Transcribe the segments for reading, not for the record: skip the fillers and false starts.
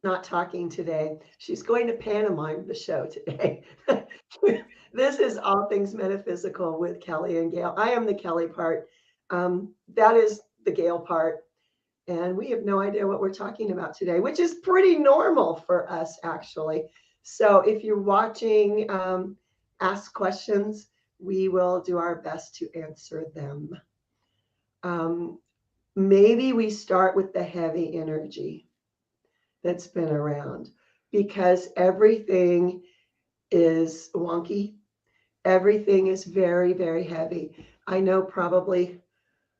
not talking today. She's going to pantomime the show today. This is All Things Metaphysical with Kellie and Gail. I am the Kellie part. That is the Gail part. And we have no idea what we're talking about today, which is pretty normal for us, actually. So if you're watching, ask questions. We will do our best to answer them. Um, Maybe we start with the heavy energy that's been around because everything is wonky. Everything is very, very heavy. I know probably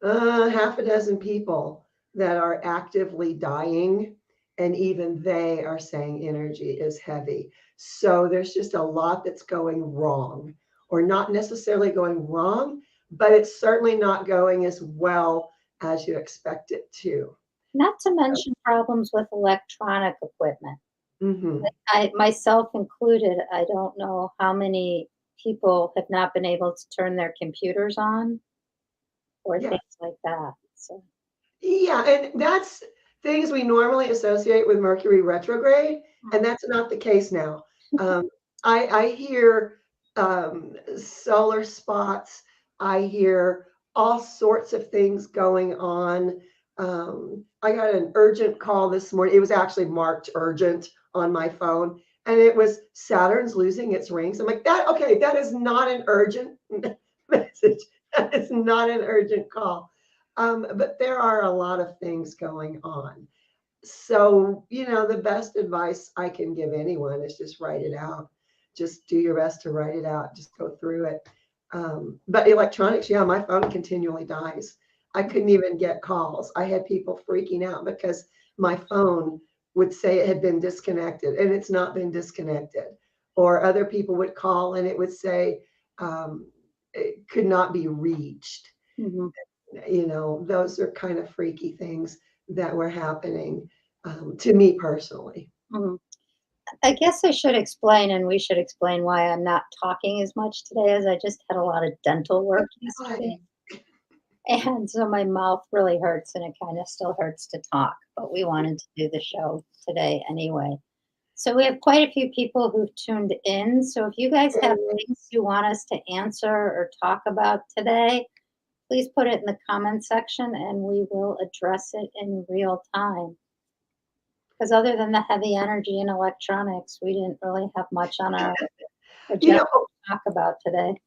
half a dozen people that are actively dying, and even they are saying energy is heavy. So there's just a lot that's going wrong, or not necessarily going wrong, but it's certainly not going as well as you expect it to. Not to mention problems with electronic equipment. Hmm. I, myself included, I don't know how many people have not been able to turn their computers on or Yeah. things like that. So, Yeah, and that's things we normally associate with Mercury retrograde, and that's not the case now. Um, I hear solar spots. I hear all sorts of things going on. I got an urgent call this morning. It was actually marked urgent on my phone, and it was Saturn's losing its rings. I'm like, that okay, that is not an urgent message. That is not an urgent call. But there are a lot of things going on. So, the best advice I can give anyone is just write it out. Just do your best to write it out. Just go through it. But electronics, yeah, my phone continually dies. I couldn't even get calls. I had people freaking out because my phone would say it had been disconnected and it's not been disconnected. Or other people would call and it would say it could not be reached. mhm, Those are kind of freaky things that were happening to me personally. mhm. I guess I should explain, and we should explain why I'm not talking as much today, as I just had a lot of dental work yesterday. Hi. And so my mouth really hurts, and it kind of still hurts to talk, but we wanted to do the show today anyway. So we have quite a few people who've tuned in. So if you guys have things you want us to answer or talk about today, please put it in the comment section and we will address it in real time. Because other than the heavy energy and electronics, we didn't really have much on our You agenda know, to talk about today.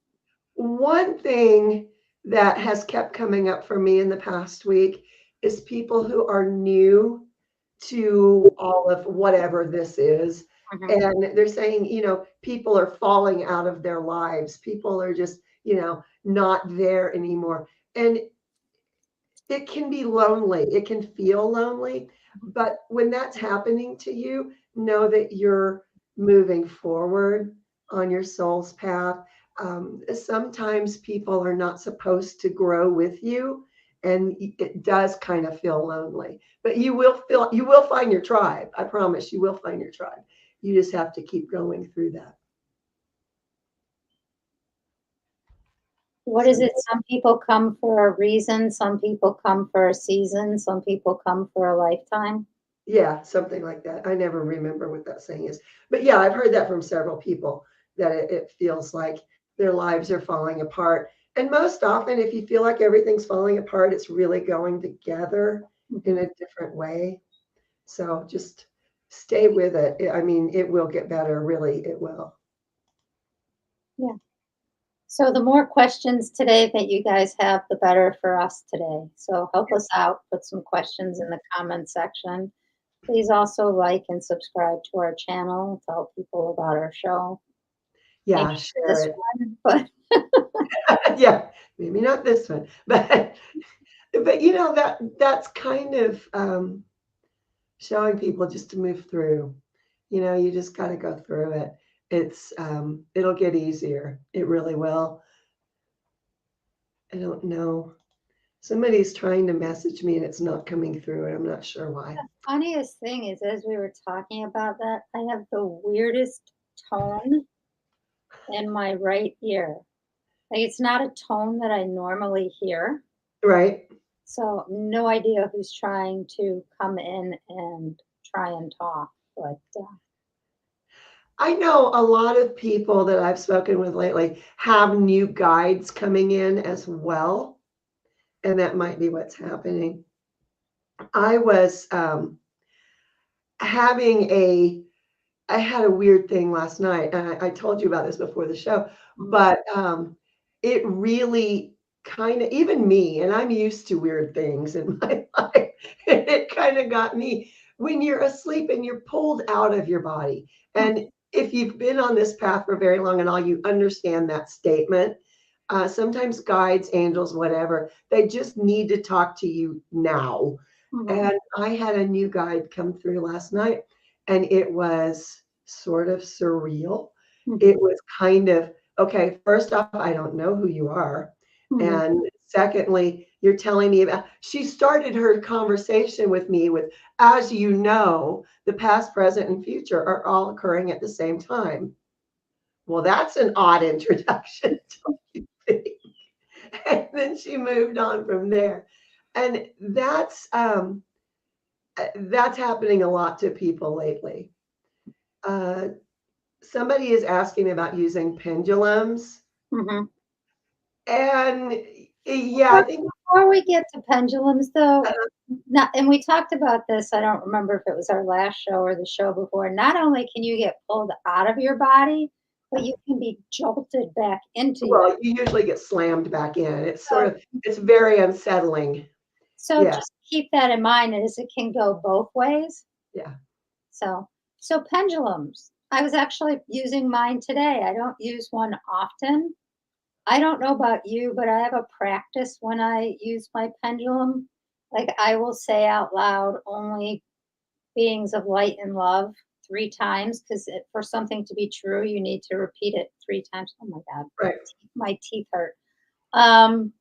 one thing that has kept coming up for me in the past week is people who are new to all of whatever this is. Mhm. And they're saying, people are falling out of their lives. People are just, not there anymore. And it can be lonely. It can feel lonely. But when that's happening to you, know that you're moving forward on your soul's path. Sometimes people are not supposed to grow with you, and it does kind of feel lonely. But you will find your tribe. I promise you will find your tribe. You just have to keep going through that. What So is it? Some people come for a reason, some people come for a season, some people come for a lifetime. yeah, something like that. I never remember what that saying is. But yeah, I've heard that from several people that it feels like their lives are falling apart. And most often, if you feel like everything's falling apart, it's really going together in Mhm. a different way. So just stay with it. I mean, it will get better, really, it will. Yeah. So the more questions today that you guys have, the better for us today. So help us out, put some questions in the comment section. Please also like and subscribe to our channel, tell people about our show. Maybe Yeah, not this share it. one, but Yeah, maybe not this one, but that's kind of showing people just to move through. You just got to go through it. It'll get easier. It really will. I don't know. Somebody's trying to message me and it's not coming through, and I'm not sure why. funniest thing is, as we were talking about that, I have the weirdest tone in my right ear. Like it's not a tone that I normally hear. Right? So no idea who's trying to come in and try and talk. But I know a lot of people that I've spoken with lately have new guides coming in as well, and that might be what's happening. I was having a I had a weird thing last night, and I told you about this before the show, but it really kind of, even me, and I'm used to weird things in my life, it kind of got me when you're asleep and you're pulled out of your body. And if you've been on this path for very long and all, you understand that statement. Sometimes guides, angels, whatever, they just need to talk to you now. mhm, And I had a new guide come through last night, and it was sort of surreal. mhm, It was kind of, okay, first off, I don't know who you are. mhm, And secondly, you're telling me about, she started her conversation with me with, as you know, the past, present, and future are all occurring at the same time. Well, that's an odd introduction, don't you think? And then she moved on from there. And that's happening a lot to people lately. Uh, Somebody is asking about using pendulums, mhm. and yeah, I Before think before we get to pendulums, though, uh, not and we talked about this, I don't remember if it was our last show or the show before. Not only can you get pulled out of your body, but you can be jolted back into your well, you usually get slammed back in. It's sort so of, it's very unsettling. so Yeah, just keep that in mind as it can go both ways. yeah. So pendulums. I was actually using mine today. I don't use one often. I don't know about you, but I have a practice when I use my pendulum. Like I will say out loud only beings of light and love 3 times because for something to be true, you need to repeat it 3 times. Oh my God, Right. my teeth hurt. Um,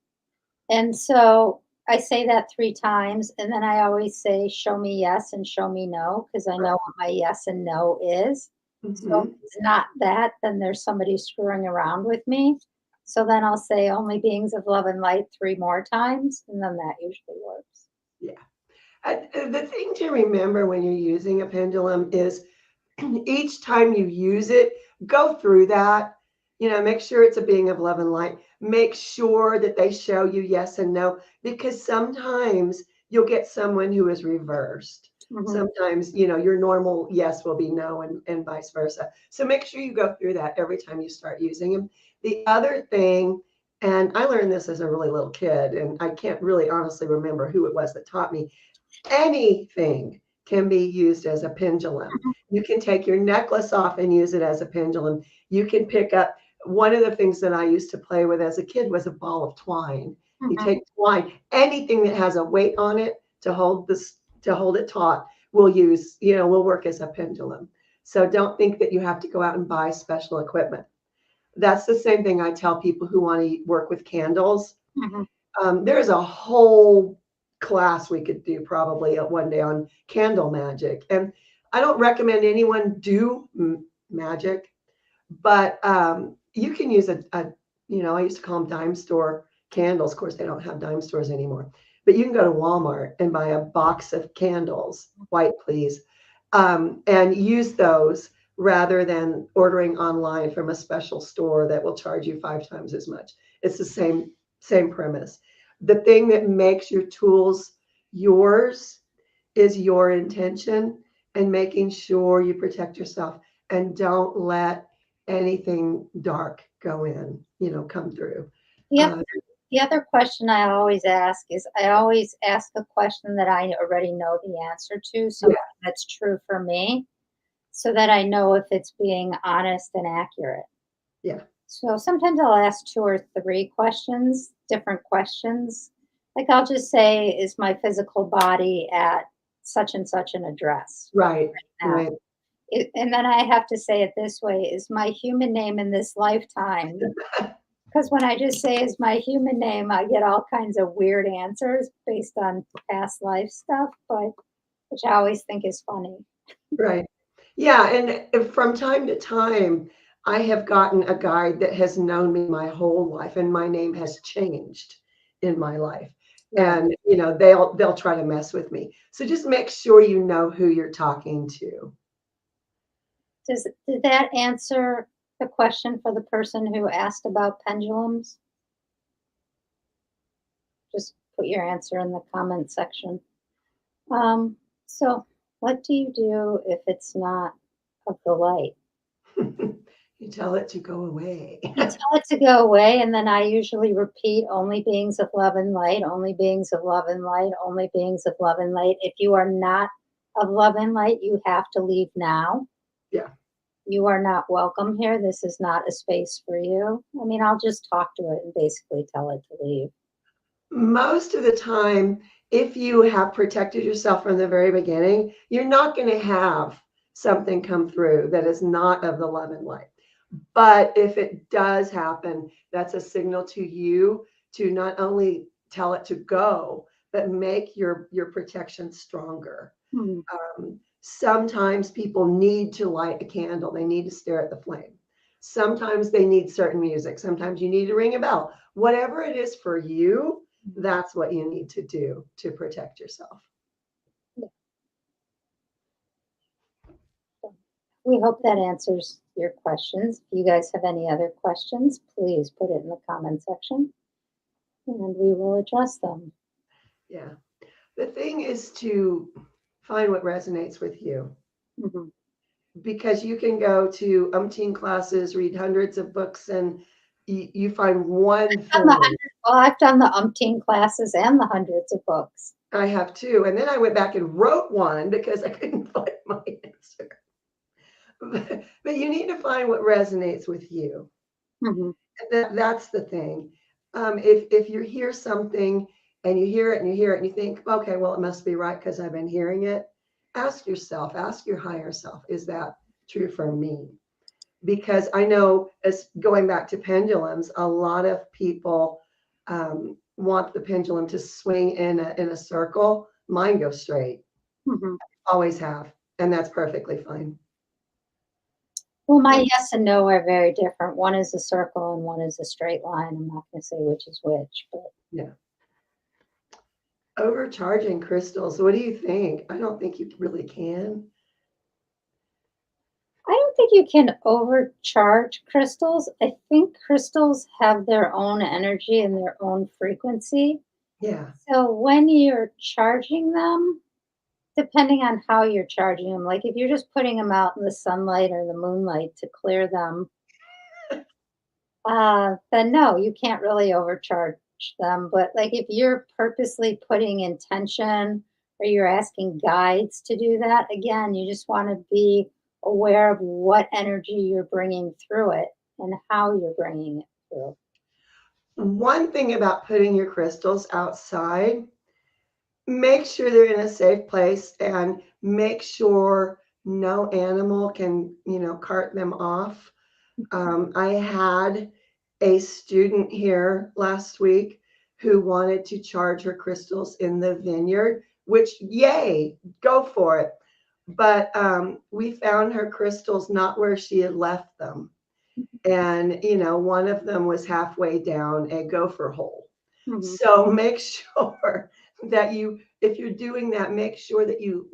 and so I say that 3 times, and then I always say, show me yes and show me no, because I know what my yes and no is. So if Hmm. it's not that, then there's somebody screwing around with me. So then I'll say only beings of love and light 3 more times, and then that usually works. Yeah. The thing to remember when you're using a pendulum is each time you use it, go through that. Make sure it's a being of love and light. Make sure that they show you yes and no, because sometimes you'll get someone who is reversed. Hmm. Sometimes, your normal yes will be no, and vice versa. So make sure you go through that every time you start using them. The other thing, and I learned this as a really little kid, and I can't really honestly remember who it was that taught me, anything can be used as a pendulum. You can take your necklace off and use it as a pendulum. You can pick up, one of the things that I used to play with as a kid was a ball of twine. You Hmm. take twine, anything that has a weight on it to hold it taut will work as a pendulum. So don't think that you have to go out and buy special equipment. That's the same thing I tell people who want to work with candles. Hmm. There's a whole class we could do probably at one day on candle magic. And I don't recommend anyone do magic, but you can use I used to call them dime store candles. Of course, they don't have dime stores anymore. But you can go to Walmart and buy a box of candles, white please, and use those rather than ordering online from a special store that will charge you 5 times as much. It's the same premise. The thing that makes your tools yours is your intention and making sure you protect yourself and don't let anything dark go in, come through. Yep. Uh, The other question I always ask is I always ask a question that I already know the answer to, yeah, something that's true for me, so that I know if it's being honest and accurate. yeah, So sometimes I'll ask 2 or 3 questions, different questions. Like I'll just say, is my physical body at such and such an address right, now? right. And then I have to say it this way, is my human name in this lifetime? Because when I just say is my human name, I get all kinds of weird answers based on past life stuff, but which I always think is funny. Right. Yeah, and from time to time, I have gotten a guide that has known me my whole life, and my name has changed in my life. Right. And they'll try to mess with me. So just make sure you know who you're talking to. Did that answer the question for the person who asked about pendulums? Just put your answer in the comment section. So what do you do if it's not of the light? You tell it to go away. You tell it to go away, and then I usually repeat only beings of love and light, only beings of love and light, only beings of love and light. If you are not of love and light, you have to leave now. Yeah. You are not welcome here. This is not a space for you. I mean, I'll just talk to it and basically tell it to leave. Most of the time, if you have protected yourself from the very beginning, you're not going to have something come through that is not of the love and light. But if it does happen, that's a signal to you to not only tell it to go, but make your protection stronger. Hmm. Sometimes people need to light a candle, they need to stare at the flame. Sometimes they need certain music. Sometimes you need to ring a bell. Whatever it is for you, that's what you need to do to protect yourself. We hope that answers your questions. If you guys have any other questions, please put it in the comment section and we will address them. Yeah. The thing is to find what resonates with you. Mm-hmm. Because you can go to umpteen classes, read hundreds of books, and you find one thing. Well, I've done the umpteen classes and the hundreds of books. I have too. And then I went back and wrote one because I couldn't find my answer. But you need to find what resonates with you. Mm-hmm. That's the thing. If you hear something and you hear it and you hear it and you think, okay, well, it must be right because I've been hearing it, ask yourself, ask your higher self, is that true for me? Because I know, as going back to pendulums, a lot of people want the pendulum to swing in a circle. Mine goes straight. Mm-hmm. Always have, and that's perfectly fine. Well, my yes and no are very different. One is a circle and one is a straight line. I'm not going to say which is which, but Yeah. Overcharging crystals. What do you think? I don't think you really can. I don't think you can overcharge crystals. I think crystals have their own energy and their own frequency. Yeah. So when you're charging them, depending on how you're charging them, like if you're just putting them out in the sunlight or the moonlight to clear them, then no, you can't really overcharge them. But like if you're purposely putting intention or you're asking guides to do that, again, you just want to be aware of what energy you're bringing through it and how you're bringing it through. One thing about putting your crystals outside, make sure they're in a safe place and make sure no animal can, cart them off. I had a student here last week who wanted to charge her crystals in the vineyard, which, yay, go for it. But we found her crystals not where she had left them. And, one of them was halfway down a gopher hole. Mhm. So make sure that if you're doing that, make sure that you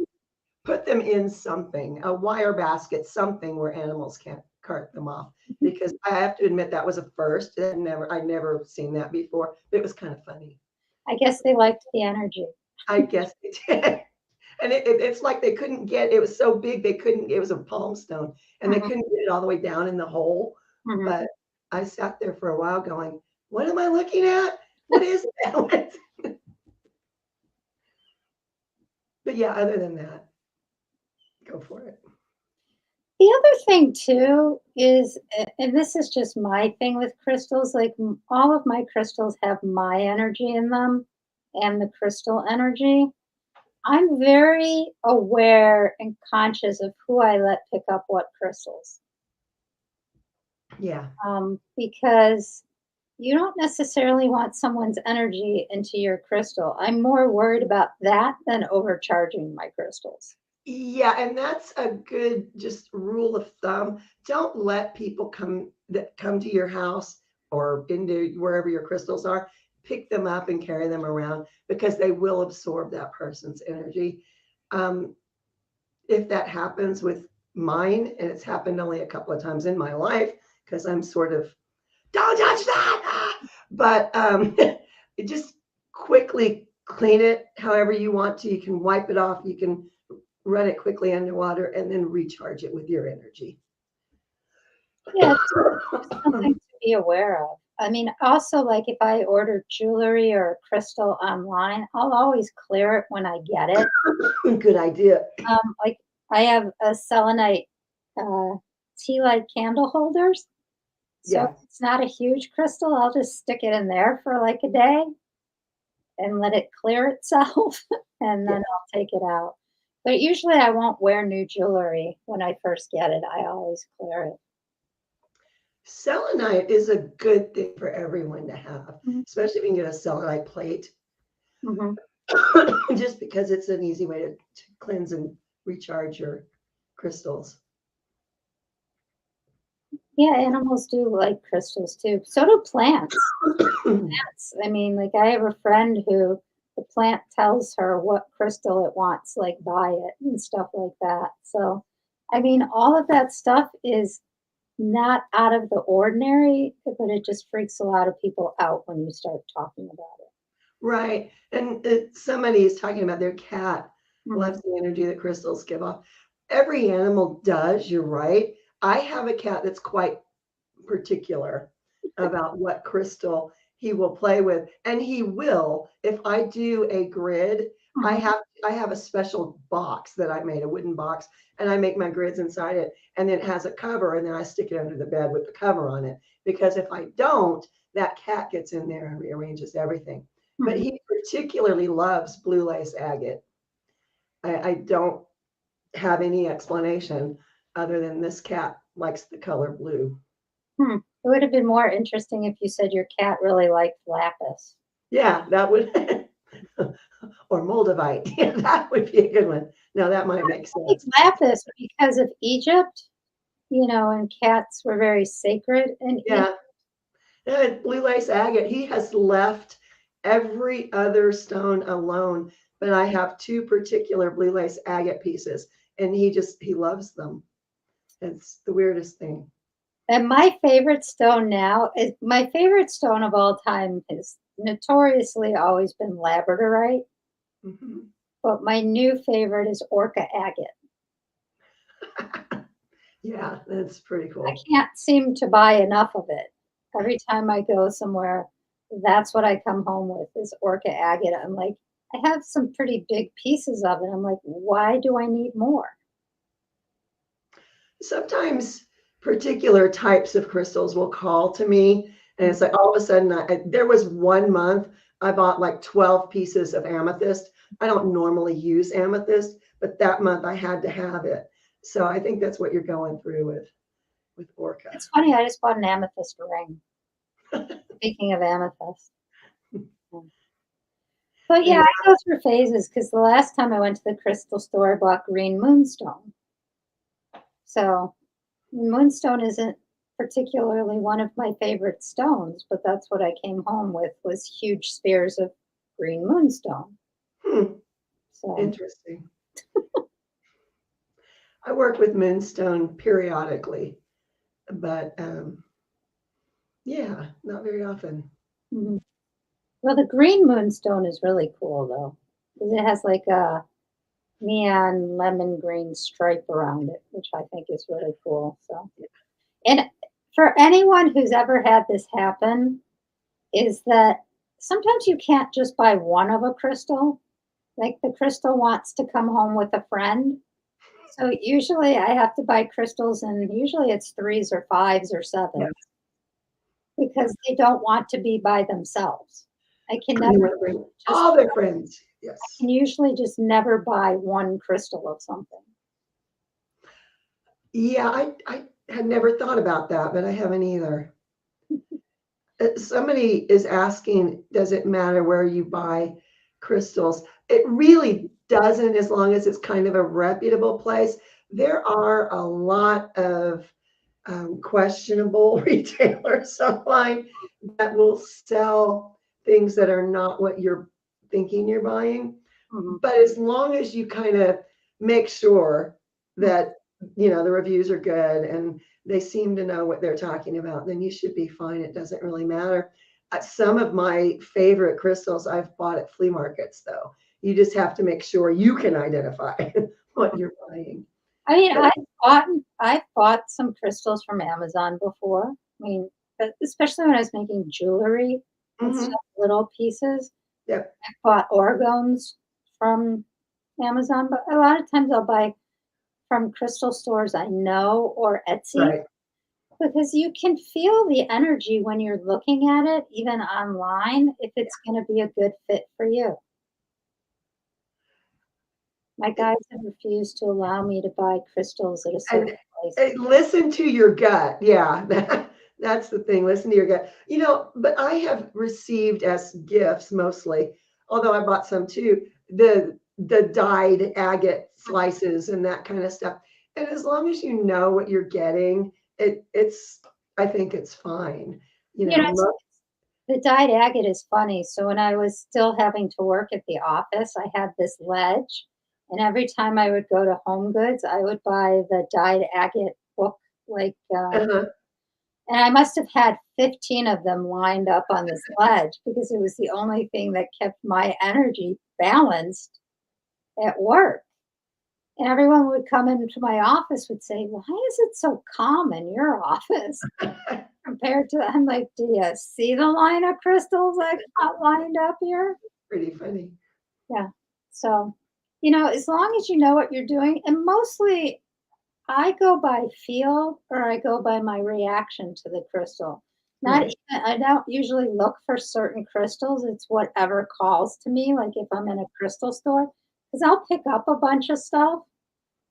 put them in something, a wire basket, something where animals can't cart them off. Because I have to admit that was a first. I'd never seen that before. It was kind of funny. I guess they liked the energy. I guess they did. And it's like they couldn't get it was so big they couldn't, it was a palm stone, and they Mhm. couldn't get it all the way down in the hole. Mhm. But I sat there for a while going, what am I looking at? What is that? But yeah, other than that, go for it. The other thing too is, and this is just my thing with crystals, like all of my crystals have my energy in them and the crystal energy. I'm very aware and conscious of who I let pick up what crystals, Yeah. because you don't necessarily want someone's energy into your crystal. I'm more worried about that than overcharging my crystals. Yeah, and that's a good just rule of thumb. Don't let people come to your house or into wherever your crystals are, pick them up and carry them around because they will absorb that person's energy. Um, if that happens with mine, and it's happened only a couple of times in my life because I'm sort of, don't touch that. But just quickly clean it however you want to. You can wipe it off. You can run it quickly underwater and then recharge it with your energy. Yeah, it's something to be aware of. I mean, also, like if I order jewelry or a crystal online, I'll always clear it when I get it. Good idea. Like I have a selenite tea light candle holders. So if Yeah. it's not a huge crystal, I'll just stick it in there for like a day and let it clear itself, and then Yeah. I'll take it out. But usually I won't wear new jewelry when I first get it. I always clear it. Selenite is a good thing for everyone to have, Mhm. especially if you can get a selenite plate, Mhm. just because it's an easy way to cleanse and recharge your crystals. Yeah, animals do like crystals too. So do plants. I mean, like I have a friend who the plant tells her what crystal it wants, like buy it and stuff like that. So, I mean, all of that stuff is not out of the ordinary, but it just freaks a lot of people out when you start talking about it. Right. And somebody is talking about their cat Mhm. loves the energy that crystals give off. Every animal does, you're right. I have a cat that's quite particular about what crystal he will play with, and he will. If I do a grid, i Mhm. have i have a special box that I made, a wooden box, and I make my grids inside it, and then it has a cover, and then I stick it under the bed with the cover on it, because if I don't, that cat gets in there and rearranges everything. But Mhm. he particularly loves blue lace agate. I don't have any explanation other than this cat likes the color blue. Hmm. It would have been more interesting if you said your cat really liked lapis. Yeah, that would, or Moldavite. Yeah, that would be a good one. No, that might make I think sense. lapis because of Egypt, and cats were very sacred in Egypt. Yeah, blue lace agate. He has left every other stone alone, but I have two particular blue lace agate pieces, and he loves them. It's the weirdest thing. And my favorite stone now is my favorite stone of all time has notoriously always been labradorite, Mhm. but my new favorite is orca agate. Yeah, that's pretty I cool. can't seem to buy enough of it. Every time I go somewhere, that's what I come home with is orca agate. I'm like, I have some pretty big pieces of it. I'm like, why do I need more? Sometimes particular types of crystals will call to me, and it's like all of a sudden there was 1 month I bought like 12 pieces of amethyst. I don't normally use amethyst, but that month I had to have it. So I think that's what you're going through with orca. It's funny, I just bought an amethyst ring. Speaking of amethyst. But yeah, And I go through phases because the last time I went to the crystal store, I bought green moonstone. So moonstone isn't particularly one of my favorite stones, but that's what I came home with was huge spears of green moonstone. hmm, So interesting. I work with moonstone periodically, but yeah, not very often. mhm. Well, the green moonstone is really cool though, because it has like a neon lemon green stripe around it, which I think is really cool. So, and for anyone who's ever had this happen, is that sometimes you can't just buy one of a crystal. Like the crystal wants to come home with a friend. So usually I have to buy crystals and usually it's threes or fives or Yeah, sevens because they don't want to be by themselves. I can they never want to bring just all their friends. I Yes. can usually just never buy one crystal of something. Yeah, I had never thought about that, but I haven't either. Somebody is asking, does it matter where you buy crystals? It really doesn't, as long as it's kind of a reputable place. There are a lot of questionable retailers online that will sell things that are not what you're thinking you're buying. Mhm. But as long as you kind of make sure Mhm. that the reviews are good and they seem to know what they're talking about, then you should be fine. It doesn't really matter. Some of my favorite crystals I've bought at flea markets, though. You just have to make sure you can identify what you're buying. I mean, But I've bought some crystals from Amazon before. I mean, especially when I was making jewelry and mhm, stuff, little pieces. yep, I bought organs from Amazon, but a lot of times I'll buy from crystal stores I know or Etsy right. because you can feel the energy when you're looking at it, even online, if it's going to be a good fit for you. My guides have refused to allow me to buy crystals at a certain And place. listen to your gut. Yeah, that's the thing. Listen to your gut. But I have received as gifts mostly, although I bought some too, the dyed agate slices and that kind of stuff. And as long as you know what you're getting, it's I think it's fine. You You know, know, mo- the dyed agate is funny. So when I was still having to work at the office, I had this ledge, and every time I would go to Home Goods, I would buy the dyed agate book, like, uh-huh. and I must have had 15 of them lined up on this ledge because it was the only thing that kept my energy balanced at work. And everyone would come into my office would say, "Why is it so calm in your office?" Compared to I'm like, "Do you see the line of crystals I got lined up here?" Pretty funny. Yeah. So, as long as you know what you're doing, and mostly I go by feel or I go by my reaction to the crystal. Not Right. even, I don't usually look for certain crystals. It's whatever calls to me, like if I'm in a crystal store, because I'll pick up a bunch of stuff.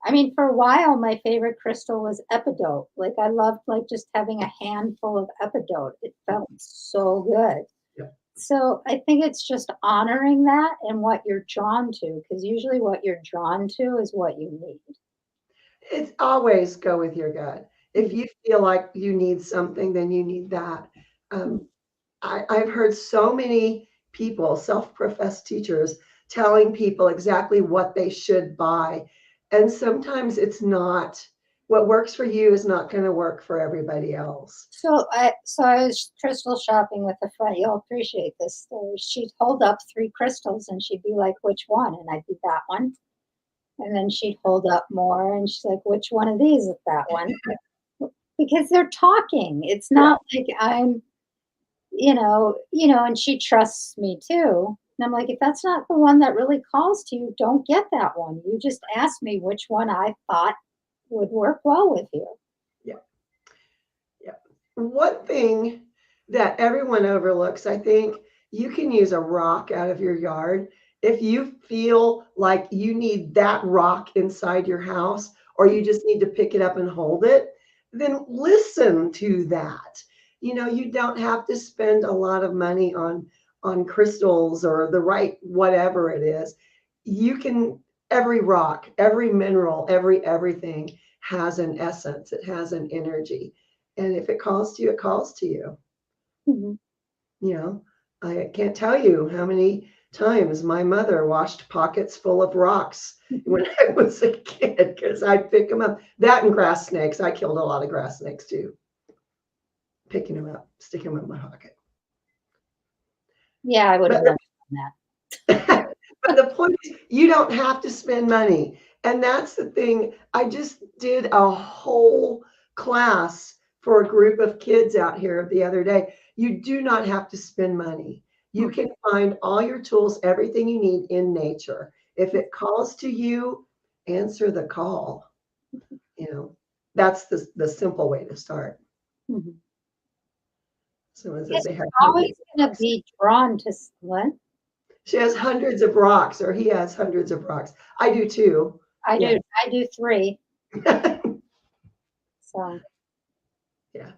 I mean, for a while, my favorite crystal was epidote. Like I loved like just having a handful of epidote. It felt so good. Yeah. So I think it's just honoring that and what you're drawn to, because usually what you're drawn to is what you need. It's always go with your gut. If Mhm, you feel like you need something, then you need that. mhm. Um, I've heard so many people, self-professed teachers, telling people exactly what they should buy. And sometimes it's not what works for you is not going to work for everybody else. So I was crystal shopping with a friend. You'll appreciate this story. She'd hold up three crystals and she'd be like, "Which one?" And I'd be that one. And then she'd hold up more and she's like, "Which one of these is that one?" Because they're talking. It's Yeah. not like I'm, and she trusts me too. And I'm like, if that's not the one that really calls to you, don't get that one. You just asked me which one I thought would work well with you. Yeah. Yeah. One thing that everyone overlooks, I think you can use a rock out of your yard. If you feel like you need that rock inside your house, or you just need to pick it up and hold it, then listen to that. You don't have to spend a lot of money on crystals or the right whatever it is. You can every rock, every mineral, everything has an essence. It has an energy, and if it calls to you, it calls to you. Mhm. You know, I can't tell you how many times my mother washed pockets full of rocks when I was a kid because I'd pick them up. That and grass snakes. I killed a lot of grass snakes too, picking them up, sticking them in my pocket. Yeah, I would have But never done but the point is, you don't have to spend money. And that's the thing. I just did a whole class for a group of kids out here the other day. You do not have to spend money. You that. can find all your tools, everything you need in nature. If it calls to you, answer the call. You know, that's the simple way to start. Mhm. Someone says Yes, they have you're hundreds always of gonna rocks. be drawn to what? She has hundreds of rocks, or he has hundreds of rocks. I do too. I Yeah. do I do 3. So Yeah.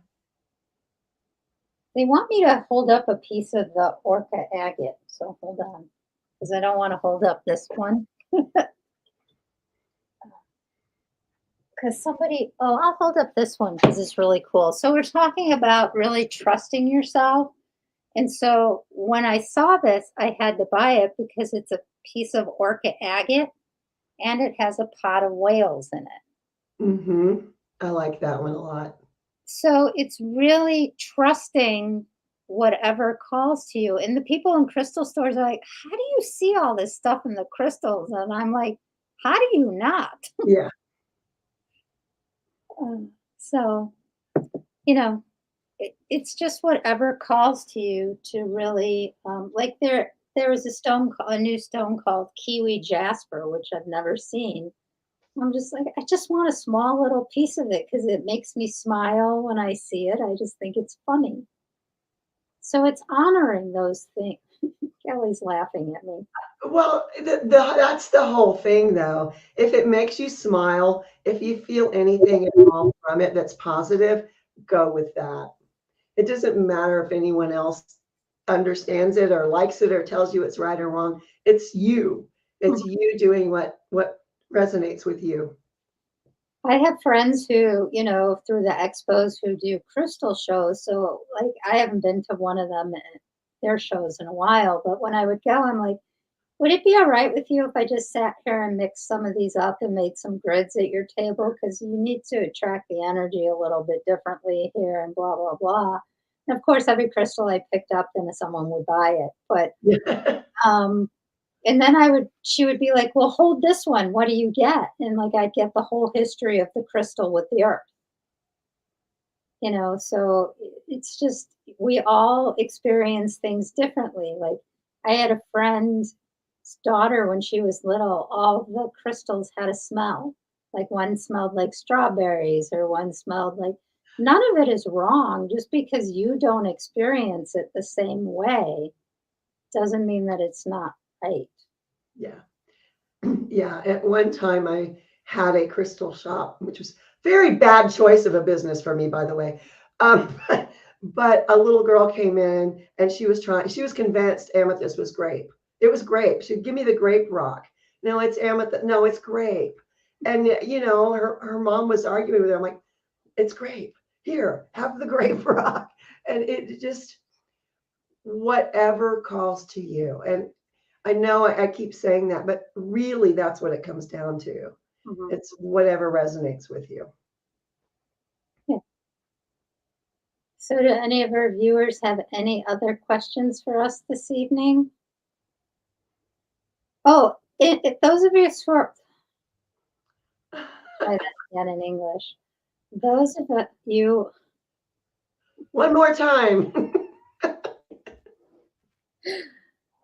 they want me to hold up a piece of the orca agate. So hold on, because I don't want to hold up this one. Because I'll hold up this one because it's really cool. So we're talking about really trusting yourself. And so when I saw this, I had to buy it because it's a piece of orca agate and it has a pot of whales in it. Mm-hmm. I like that one a lot. So it's really trusting whatever calls to you. And the people in crystal stores are like, how do you see all this stuff in the crystals? And I'm like, how do you not? Yeah. So, you know, it's just whatever calls to you to really, like there was a a new stone called kiwi jasper, which I've never seen. I'm just like, I just want a small little piece of it because it makes me smile when I see it. I just think it's funny. So it's honoring those things. Kelly's laughing at me. Well, that's the whole thing, though. If it makes you smile, if you feel anything at all from it that's positive, go with that. It doesn't matter if anyone else understands it or likes it or tells you it's right or wrong. It's you. It's you doing what resonates with you. I have friends who, through the expos who do crystal shows. So, like, I haven't been to one of them, their shows in a while. But when I would go, I'm like, would it be all right with you if I just sat here and mixed some of these up and made some grids at your table? Because you need to attract the energy a little bit differently here and blah, blah, blah. And of course, every crystal I picked up, then someone would buy it. But, um, and then she would be like, well, hold this one. What do you get? And like, I'd get the whole history of the crystal with the earth, so it's just, we all experience things differently. Like, I had a friend's daughter when she was little, all the crystals had a smell. Like, one smelled like strawberries, or one smelled like, none of it is wrong. Just because you don't experience it the same way doesn't mean that it's not right. Yeah. Yeah. At one time, I had a crystal shop, which was very bad choice of a business for me, by the way. Um, but a little girl came in and she was convinced amethyst was grape. It was grape. She'd give me the grape rock. No, it's amethyst. No, it's grape. And, her mom was arguing with her. I'm like, it's grape. Here, have the grape rock. And it just, whatever calls to you. And I know I keep saying that, but really that's what it comes down to. Mhm. It's whatever resonates with you. Yeah. So, do any of our viewers have any other questions for us this evening? Oh, if those of you who are, try that again in English. Those of you, One more time.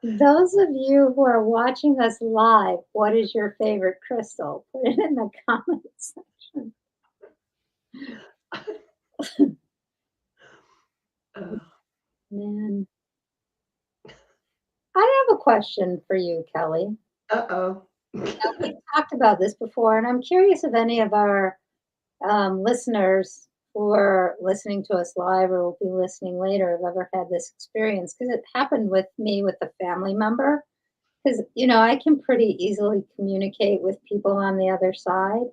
those of you who are watching us live, what is your favorite crystal? Put it in the comments section. Man, I have a question for you, Kelly. Uh-oh. We've talked about this before, and I'm curious if any of our listeners who are listening to us live or will be listening later have ever had this experience, because it happened with me with a family member. Because, I can pretty easily communicate with people on the other side.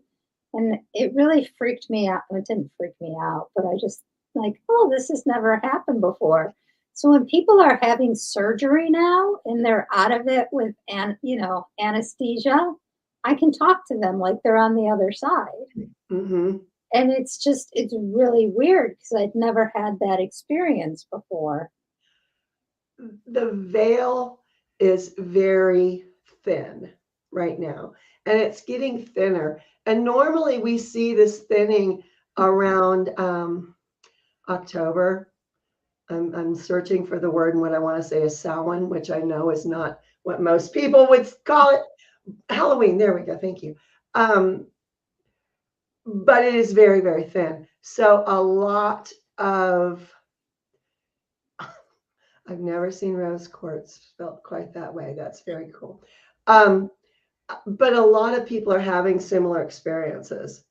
And it really freaked me out. It didn't freak me out, but I just like, oh, this has never happened before. So when people are having surgery now and they're out of it with anesthesia, I can talk to them like they're on the other side. Hmm. And it's really weird because I'd never had that experience before. The veil is very thin right now, and it's getting thinner. And normally we see this thinning around October. I'm searching for the word, and what I want to say is Samhain, which I know is not what most people would call it. Halloween. There we go. Thank you. Um, but it is very, very thin. So a lot of, I've never seen rose quartz spelled quite that way. That's very cool. Um, but a lot of people are having similar experiences.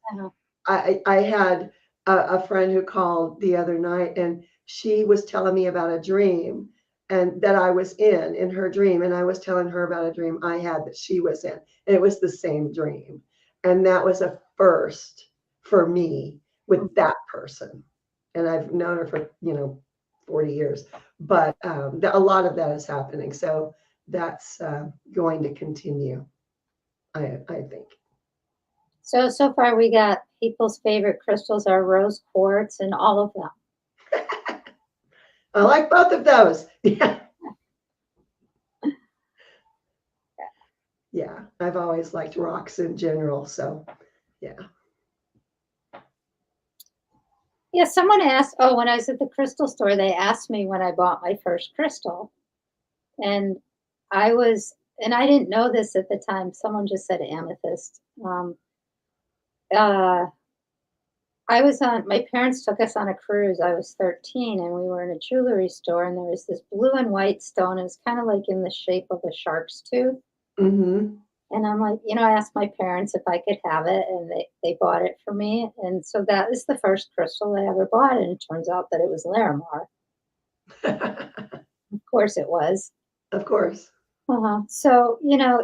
Uh, I had a friend who called the other night, and she was telling me about a dream and that I was in her dream, and I was telling her about a dream I had that she was in, and it was the same dream. And that was a first for me with that person. And I've known her for 40 years, but a lot of that is happening. So that's going to continue, I think. so far we got people's favorite crystals are rose quartz and all of them. I like both of those. Yeah. Yeah. I've always liked rocks in general. So, yeah. Yeah, someone asked, oh, when I was at the crystal store, they asked me when I bought my first crystal. And I was, and I didn't know this at the time. Someone just said amethyst. Uh, I was on, my parents took us on a cruise. I was 13 and we were in a jewelry store and there was this blue and white stone. It was kind of like in the shape of a shark's tooth. Mm-hmm. And I'm like, I asked my parents if I could have it and they bought it for me. And so that is the first crystal I ever bought. And it turns out that it was Larimar. Of course it was. Of course. So,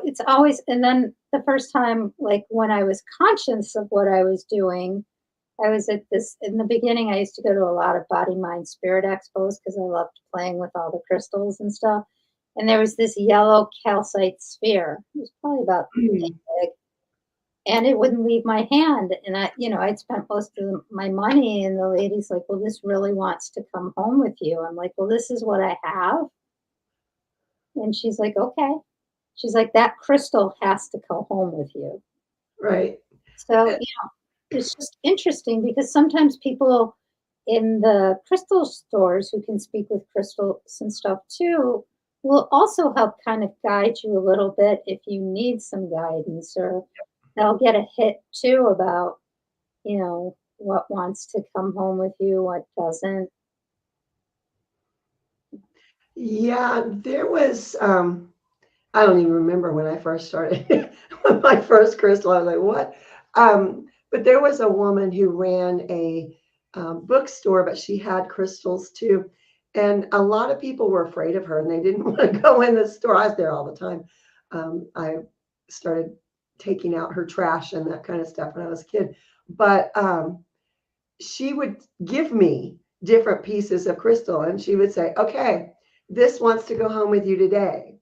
it's always, and then the first time, like when I was conscious of what I was doing, I was at this, in the beginning, I used to go to a lot of body, mind, spirit expos because I loved playing with all the crystals and stuff. And there was this yellow calcite sphere. It was probably about Mm. big, and it wouldn't leave my hand. And I'd spent most of my money, and the lady's like, well, this really wants to come home with you. I'm like, well, this is what I have. And she's like, okay. She's like, that crystal has to go home with you. Right. So, it's just interesting because sometimes people in the crystal stores who can speak with crystals and stuff too will also help kind of guide you a little bit if you need some guidance, or they'll get a hit too about, what wants to come home with you, what doesn't. Yeah, there was I don't even remember when I first started with my first crystal. I was like, what? But there was a woman who ran a bookstore, but she had crystals too. And a lot of people were afraid of her and they didn't want to go in the store. I was there all the time. I started taking out her trash and that kind of stuff when I was a kid. But she would give me different pieces of crystal and she would say, okay, this wants to go home with you today,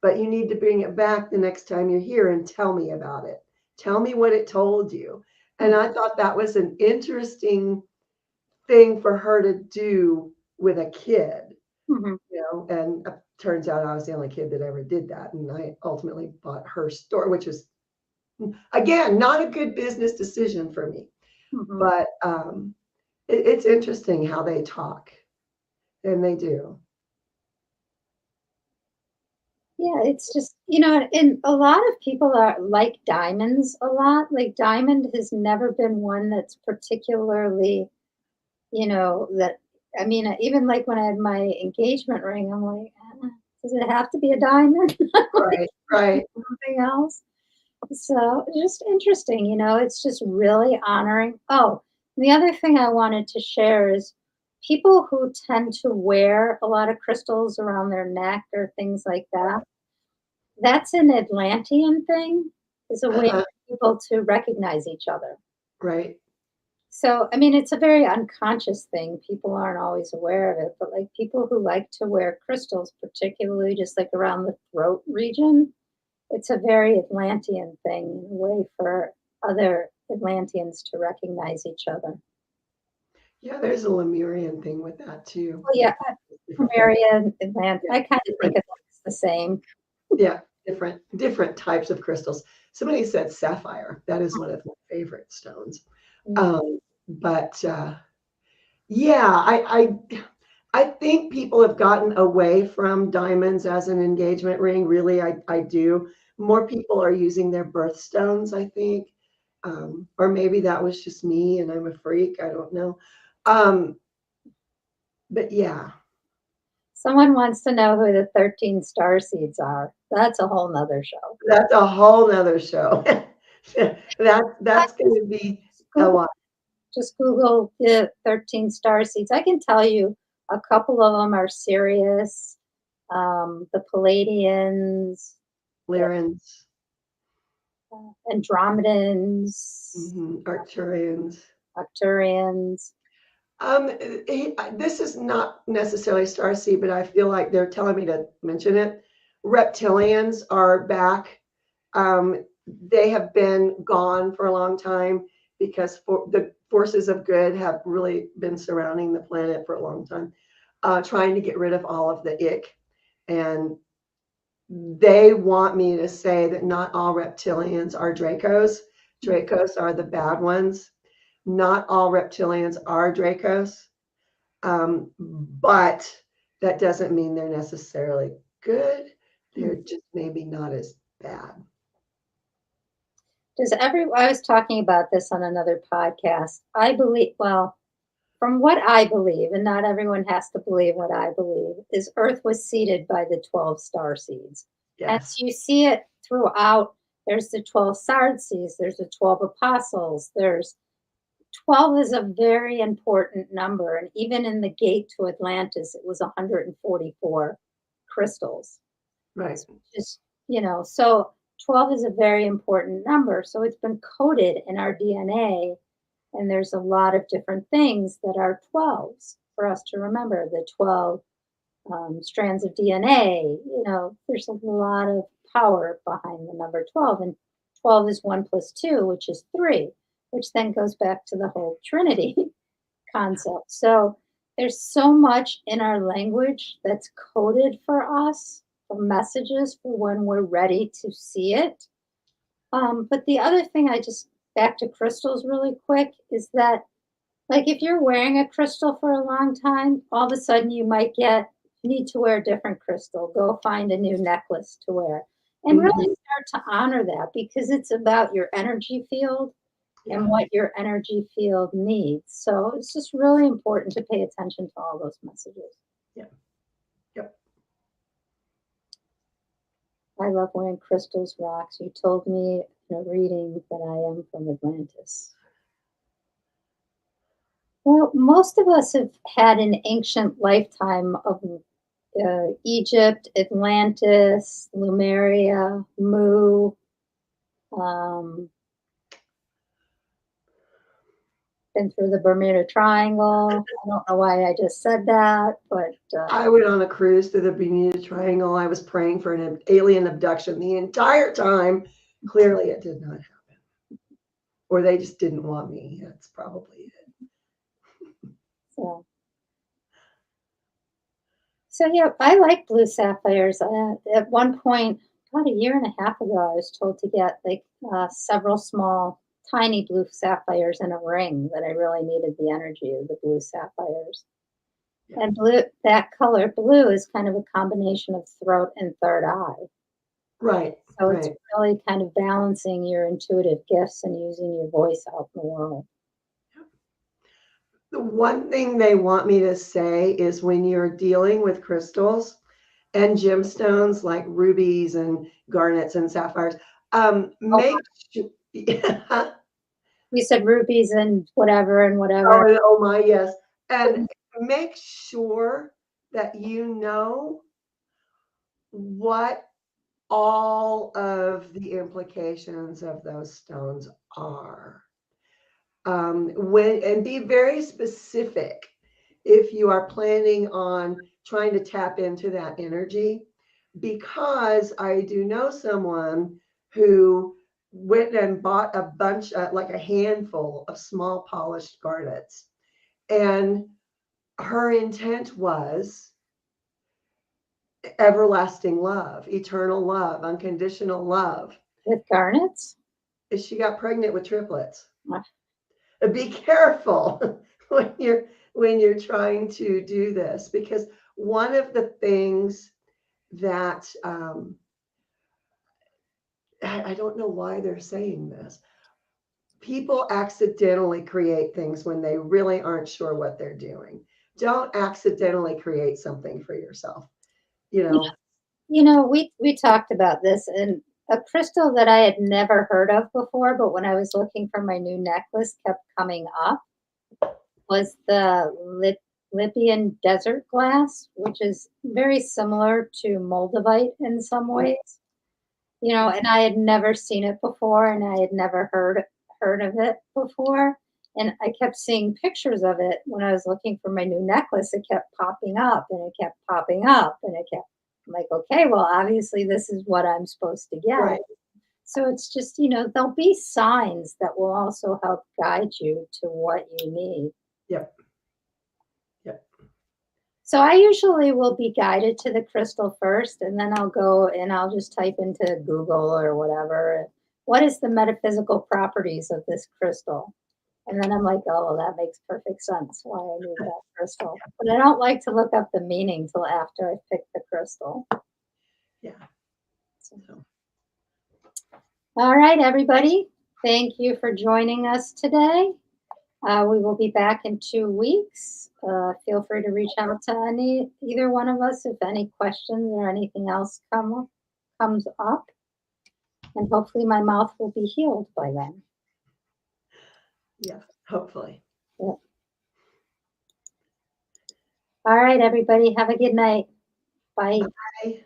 but you need to bring it back the next time you're here and tell me about it. Tell me what it told you. And I thought that was an interesting thing for her to do with a kid, Mhm. and turns out I was the only kid that ever did that. And I ultimately bought her store, which was, again, not a good business decision for me. Mhm. But it's interesting how they talk, and they do. Yeah, it's just, and a lot of people are like diamonds a lot. Like diamond has never been one that's particularly, that I mean, even like when I had my engagement ring, I'm like, does it have to be a diamond? Like Right, right. something else? So it's just interesting, it's just really honoring. Oh, and the other thing I wanted to share is people who tend to wear a lot of crystals around their neck or things like that. That's an Atlantean thing, is a way Uh-huh, for people to recognize each other. right. So, I mean, it's a very unconscious thing. People aren't always aware of it, but like people who like to wear crystals, particularly just like around the throat region, it's a very Atlantean thing, a way for other Atlanteans to recognize each other. Yeah, there's a Lemurian thing with that too. Well, yeah, Different things. Pomeranian, Atlant. Yeah, I kind of think different. of it as the same. Yeah, different types of crystals. Somebody said sapphire. That is one of my favorite stones. Mm. But yeah, I think people have gotten away from diamonds as an engagement ring. Really, I do. More people are using their birthstones, I think. Or maybe that was just me and I'm a freak. I don't know. Um, but yeah, Someone wants to know who the 13 star seeds are. That's a whole nother show. that's a whole nother show. That's going to be Just a Google, lot. just Google the 13 star seeds. I can tell you a couple of them are Sirius, the Palladians, the Lyrans, Andromedans, Arcturians. Arcturians. This is not necessarily Starseed, but I feel like they're telling me to mention it. Reptilians are back. They have been gone for a long time because the forces of good have really been surrounding the planet for a long time, trying to get rid of all of the ick. And they want me to say that not all reptilians are Dracos. Dracos are the bad ones. Not all reptilians are Dracos. But that doesn't mean they're necessarily good. They're just maybe not as bad. I was talking about this on another podcast. I believe, well, from what I believe, and not everyone has to believe what I believe, is Earth was seeded by the 12 star seeds. And Yes. you see it throughout. There's the 12 star seeds, there's the 12 apostles, there's 12 is a very important number. And even in the gate to Atlantis, it was 144 crystals. Right. Just, so 12 is a very important number. So it's been coded in our DNA. And there's a lot of different things that are 12s for us to remember. The 12 strands of DNA, there's a lot of power behind the number 12. And 12 is 1 plus 2, which is 3, which then goes back to the whole Trinity concept. So there's so much in our language that's coded for us, for messages for when we're ready to see it. But the other thing back to crystals really quick, is that, like, if you're wearing a crystal for a long time, all of a sudden you need to wear a different crystal. Go find a new necklace to wear. And really start to honor that, because it's about your energy field and what your energy field needs. So it's just really important to pay attention to all those messages. Yeah. Yep. I love wearing crystals, rocks. You told me in a reading that I am from Atlantis. Well, most of us have had an ancient lifetime of Egypt, Atlantis, Lemuria, Mu. Been through the Bermuda Triangle. I don't know why I just said that, but I went on a cruise to the Bermuda Triangle. I was praying for an alien abduction the entire time. Clearly, it did not happen, or they just didn't want me. That's probably it. So yeah, I like blue sapphires. At one point, about a year and a half ago, I was told to get several small, tiny blue sapphires in a ring, that I really needed the energy of the blue sapphires. Yeah. And that color blue is kind of a combination of throat and third eye. Right. So it's really kind of balancing your intuitive gifts and using your voice out in the world. The one thing they want me to say is, when you're dealing with crystals and gemstones like rubies and garnets and sapphires, make sure. You said rubies and whatever and whatever. Oh my, yes. And make sure that you know what all of the implications of those stones are. And be very specific if you are planning on trying to tap into that energy, because I do know someone who went and bought a bunch, like a handful of small polished garnets, and her intent was everlasting love, eternal love, unconditional love. With garnets? She got pregnant with triplets. Be careful when you're trying to do this, because one of the things that I don't know why they're saying this. People accidentally create things when they really aren't sure what they're doing. Don't accidentally create something for yourself. We talked about this, and a crystal that I had never heard of before, but when I was looking for my new necklace kept coming up, was the Libyan desert glass, which is very similar to moldavite in some ways. And I had never seen it before, and I had never heard of it before. And I kept seeing pictures of it when I was looking for my new necklace. It kept popping up and it kept popping up, and I'm like, okay, well, obviously this is what I'm supposed to get. Right. So it's just, there'll be signs that will also help guide you to what you need. Yep. Yep. So I usually will be guided to the crystal first, and then I'll go and I'll just type into Google or whatever, what is the metaphysical properties of this crystal? And then I'm like, oh, that makes perfect sense why I need that crystal. But I don't like to look up the meaning till after I pick the crystal. Yeah. So. All right, everybody. Thank you for joining us today. We will be back in 2 weeks. Feel free to reach out to either one of us if any questions or anything else comes up. And hopefully my mouth will be healed by then. Yeah, hopefully. Yep. All right, everybody. Have a good night. Bye. Bye.